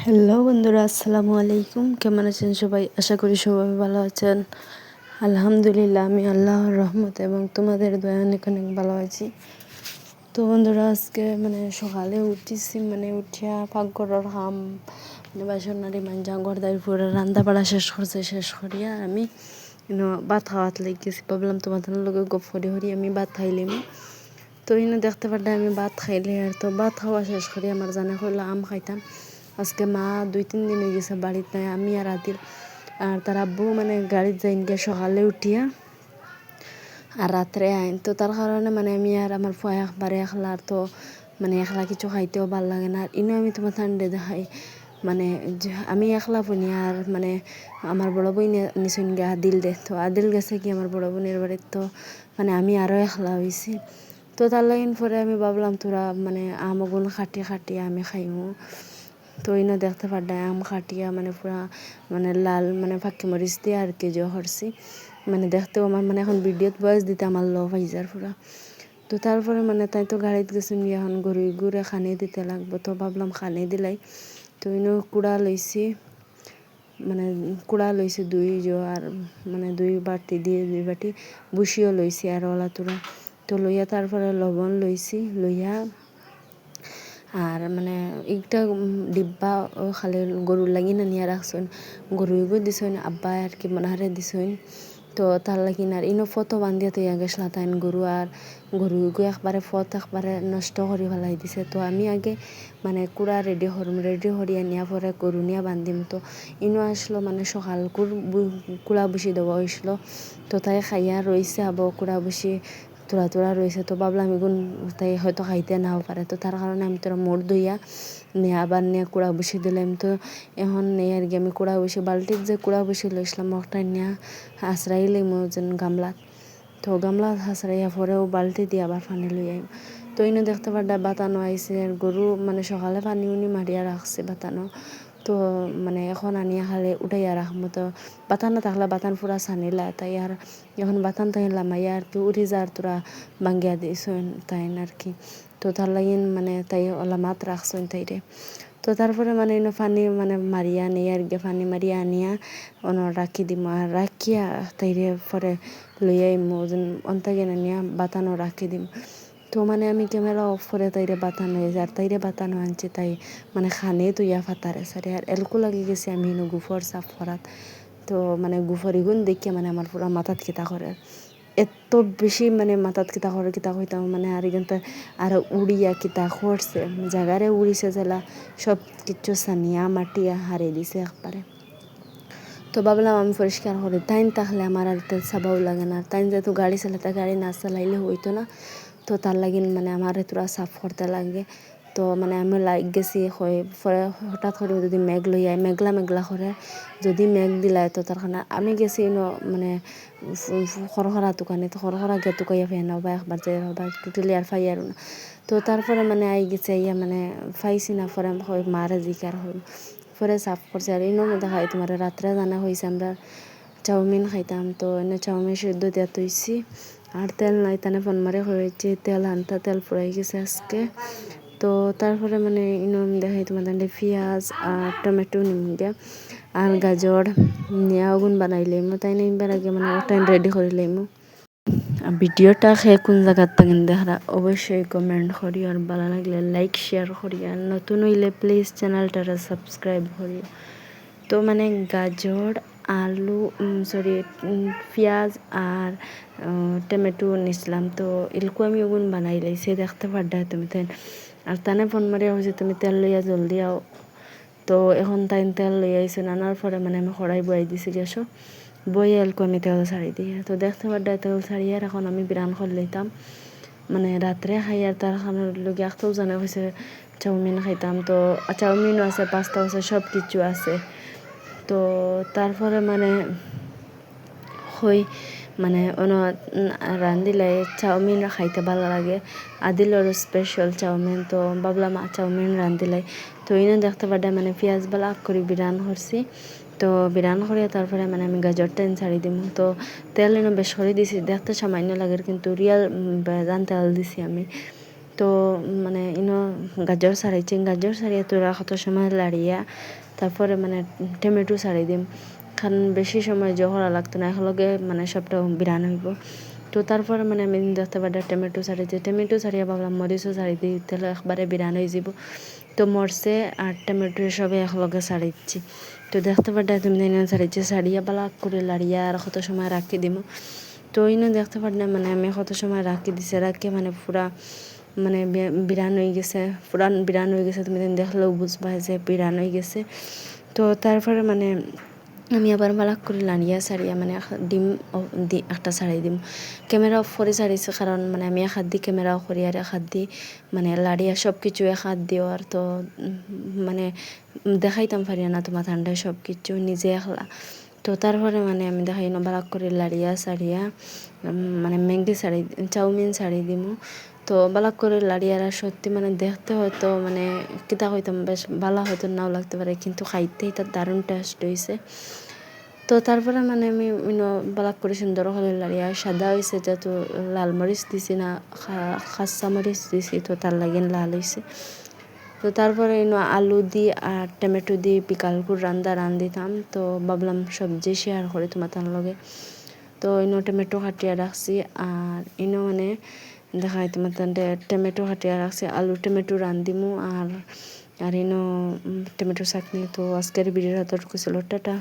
Hello বন্ধুরা, আসসালামু আলাইকুম। কেমন আছেন সবাই? আশা করি সবাই ভালো আছেন। আলহামদুলিল্লাহ, আমি আল্লাহর রহমত এবং তোমাদের দয়া অনেক অনেক ভালো আছি। তো বন্ধুরা, আজকে সকালে উঠিছি, উঠিয়া পাকঘরের কাম বাসন নাড়ি মাঞ্জা গড়দাই পুরো রান্না বাড়া শেষ করিয়া আমি ভাত খাওয়াত গেছি। ভাবলাম তোমাদের লগে গপ হরি আমি ভাত খাইলিম। তো দেখতে পারলে আমি ভাত খাইলে আর তো ভাত খাওয়া শেষ করি আমার জানা হইলো আম খাইতাম। আজকে মা 2-3 দিন হয়ে গেছে বাড়িতে নাই, আমি আর আদিল আর তার আব্বু গাড়িতে যাইন গিয়ে সকালে উঠিয়া আর রাত্রে আইন। তো তার কারণে আমি আর আমার ফুয়া একবারে একলা, আর তো একলা কিছু খাইতেও ভাল লাগে না। আর আমি তোমার ঠান্ডে দেখাই আমি একলা বনি আর আমার বড় বোন নিশুন গে আদিল দে। তো আদিল গেছে কি আমার বড় বোনের বাড়ির। তো আমি আরও একলা হয়েছি। তো তার লাগিন পরে আমি ভাবলাম তোরা আমগুন খাটিয়ে আমি খাইমু। তো দেখতে পারডায় আম খাটিয়া পুরা লাল ফাঁকি মরিচ দিয়ে আর কেজি করছি। দেখতেও আমার এখন ভিডিওত বয়স দিতে আমার লভ হয়ে পুরা। তো তারপরে তাই তো গাড়িতে গেছেন গিয়ে এখন ঘুরে খানি দিতে লাগবো। তো ভাবলাম খানি দিলাই। তো কুড়া লইছি কুড়া লইছি 2 আর 2 বাটি দিয়ে 2 বাটি বুসিও লইছি আর ওলা তোরা। তো লইয়া তারপরে লবণ লইছি লইয়া আর একটা ডিব্বা খালি গরুর লাগি না নিয়ে রাখছেন। গরুইগো দিছেন আব্বা আর কি মনাহারে দিছেন। তো তার লাগি আর ফতো বান্ধিয়া তৈয়া গেছলা তাইন গরু আর গরুইগো একবারে একবারে নষ্ট করে ফেলাই দিছে। তো আমি আগে কুড়া রেডি করিয়া নিয়া পরে গরু নিয়া বান্ধিম। তো আসলো সকাল কুড়া বসি দেওয়া হয়েছিল। তো তাই খাইয়া রয়েছে আবার কুড়া বসি তোরা রয়েছে। তো ভাবলাম এগুন তাই হয়তো খাইতে নাও পারে। তো তার কারণে আমি তোরা মোড় দইয়া নিয়ে আবার নিয়ে কুড়া বসি দিলাম। তো এখন নেই আর কি আমি কুড়া বসি বালতির যে কুড়া বসি লইছিলাম ওটা নিয়ে আশ্রাই লইম যেন গামলাত। তো গামলা হাসরাইয়া পরেও বালতি দিয়ে আবার পানি লই আইম। তো দেখতে পারডা বাতানো আইসে আর গরু সকালে পানি মারিয়া রাখছে বাতানো। তো এখন আনিয়া খালে উঠাইয়া রাখবো। তো বাতান না থাকলে বাতান পুরা সানিলা তাই আর এখন বাতান তাই লামাইয়া আর কি উড়ি যার তোরা বাঙ্গিয়া দিয়েছেন তাই আর কি। তো তার লাগিন তাই ওলা মাত রাখছেন তাইরে। তো তারপরে পানি মারিয়া নিয়ে আর গিয়ে পানি মারিয়া আনিয়া রাখি দিম আর রাখিয়া তাইরে পরে লইয়াই যেন অন্তাগে নিয়া বাতানো রাখি দিম। তো আমি ক্যামেরা অফ করে তাইরে বাতানো হয়ে যায় আর তাইরে বাতানো আনছি তাই খানে তুইয়া ফাতারে সারে আর এলকো লাগি গেছি আমি গুফর সাফ করাত। তো গুফর ইগুন দেখে আমার পুরা মাথাত কিতা করে এত বেশি মাথাত কিতা হইতাম আর এখানটা আর উড়িয়া কিতা করছে জায়গারে উড়িছে জেলা সব কিছু সানিয়া মাটিয়া হারিয়ে দিছে একবারে। তো ভাবলাম আমি পরিষ্কার করি তাইন তাহলে আমার আর সাবাও লাগে না। তাইন যেহেতু গাড়ি চালাতে গাড়ি না চালাইলে হইতো না। তো তার লাগিন আমার তোরা সাফ করতে লাগে। তো আমি লাইক গেছি পরে হঠাৎ করে যদি মেঘ লইয়াই মেঘলা করে যদি মেঘ দিলাই তো তার কারণে আমি গেছি খরখরা দোকানে। তো খরখরা গে তুকাইয়া ফেনা বা একবার যে বা টোটালি আর ফাই আর না। তো তারপরে আই গেছে ইয়া ফাইছি না পরে মারে জিকার হল পরে সাফ করছে। আর মধ্যে খাই তোমার রাত্রে জানা হয়েছে আমরা চাউমিন খাইতাম। তো চাউমিন সেদ্ধ দিয়া তৈছি আর তেল নাই তানে ফোন মারে হয়েছে তেল আনতা তেল পুরাই গেছে আজকে। তো তারপরে দেখাই তোমাদের পেঁয়াজ আর টমেটো নিম দিয়া আর গাজর নিয়ে আগুন বানাই লইমু তাই নিবার আগে ওটাই রেডি করে লইমু। ভিডিওটা খেয়ে কোন জায়গার থাকেন দেখারা অবশ্যই কমেন্ট করি আর ভালো লাগলে লাইক শেয়ার করি আর নতুন হইলে প্লিজ চ্যানেলটা সাবস্ক্রাইব করি। তো গাজর আলু পেঁয়াজ আর টমেটো নিছিলাম। তো এলকু আমি ওগুন বানাই লাইছি দেখতে পারডা তুমি তাই আর তানে ফোন মারিয়া হয়েছে তুমি তেল লইয়া জলদি আও। তো এখন তাই তেল লই আইসে আনার পরে আমি কড়াই বয়াই দিছি গ্যাসও বইয়ে এলকু আমি তেল ছাড়ি দিই। তো দেখতে পারডা তেল ছাড়িয়ে আর এখন আমি বিরান করে লইতাম রাত্রে খাই আর তার লগে একটাও জানা হয়েছে চাউমিন খাইতাম। তো চাউমিনও আছে পাস্তাও আছে সব কিছু আছে। তো তারপরে হই রান্ধিলে চাউমিন খাইতে ভালো লাগে আদিলর স্পেশাল চাউমিন। তো ভাবলাম চাউমিন রান্ধিলাই। তো দেখতে পারডা পেঁয়াজ বালা করে বিরান করছি। তো বিরান করে তারপরে আমি গাজর টেন ছাড়ি দিম। তো তেল বেশ করে দিছি দেখতে সামান্য লাগে কিন্তু রিয়াল বেজান তেল দিছি আমি। তো মানে ইনো গাজর ছাড়াইছি, গাজর ছাড়িয়ে তোরা কত সময় লাড়িয়া তারপরে মানে টমেটো ছাড়ি দিম, কারণ বেশি সময় জহরা লাগতো না, একলগে মানে সবটা বিরান হইব। তো তারপরে মানে আমি দেখতে পারি টমেটো ছাড়িয়েছি, টমেটো ছাড়িয়ে ভাবলাম মরিচও ছাড়ি দিই, তাহলে একবারে বিরান হয়ে যাব। তো মরছে আর টমেটো সবে একলগে ছাড়িয়েছি। তো দেখতে পারি তুমি ছাড়িয়েছি, ছাড়িয়া বালা করে লাড়িয়া আর কত সময় রাখি দিব। তো ইনো দেখতে পারি না মানে আমি কত সময় রাখি দিছে, রাখি মানে পুরা মানে বিরান হয়ে গেছে, পুরান বিরান হয়ে গেছে, তুমি দেখলেও বুঝবা যে বিরান হয়ে গেছে। তো তারপরে মানে আমি আবার বালাক করে লাড়িয়া ছাড়িয়া মানে ডিম একটা ছাড়াই দিম। ক্যামেরা অফ করে ছাড়িয়েছি, কারণ মানে আমি এক হাত দিয়ে ক্যামেরা অফ করি আর এক হাত দিয়ে মানে লাড়িয়া সব কিছু এক হাত দিও, আর তো মানে দেখাইতাম পারি না তোমার ঠান্ডায় সব কিছু নিজে একলা। তো তারপরে মানে আমি দেখাই না বালাক করে লাড়িয়া ছাড়িয়া মানে ম্যাগডি ছাড়ি, চাউমিন ছাড়ি দিমু। তো বালাক করে লাড়িয়ারা সত্যি মানে দেখতে হয়তো মানে কিতা হইতাম বেশ ভালো হয়তো নাও লাগতে পারে, কিন্তু খাইতে এটা দারুণ টেস্ট হয়েছে। তো তারপরে মানে আমি বালাক করে সুন্দর হলে লাড়িয়া সাদা হয়েছে, যেহেতু লাল মরিচ দিছি না খাসা মরিচ দিছি, তো তার লাগিন লাল হয়েছে। তো তারপরে আলু দিয়ে আর টমেটো দিয়ে বিকালকুর রান্দিতাম, তো ভাবলাম সবজি শেয়ার করে তোমার তার লগে। তো টমেটো কাটিয়া রাখছি, আর মানে দেখাই তোমার টমেটো কাটিয়া রাখছি, আলু টমেটো রান্দিমু আর টমেটো চাটনি। তো আজকের ভিডিওটা তোর ছিল, টাটা।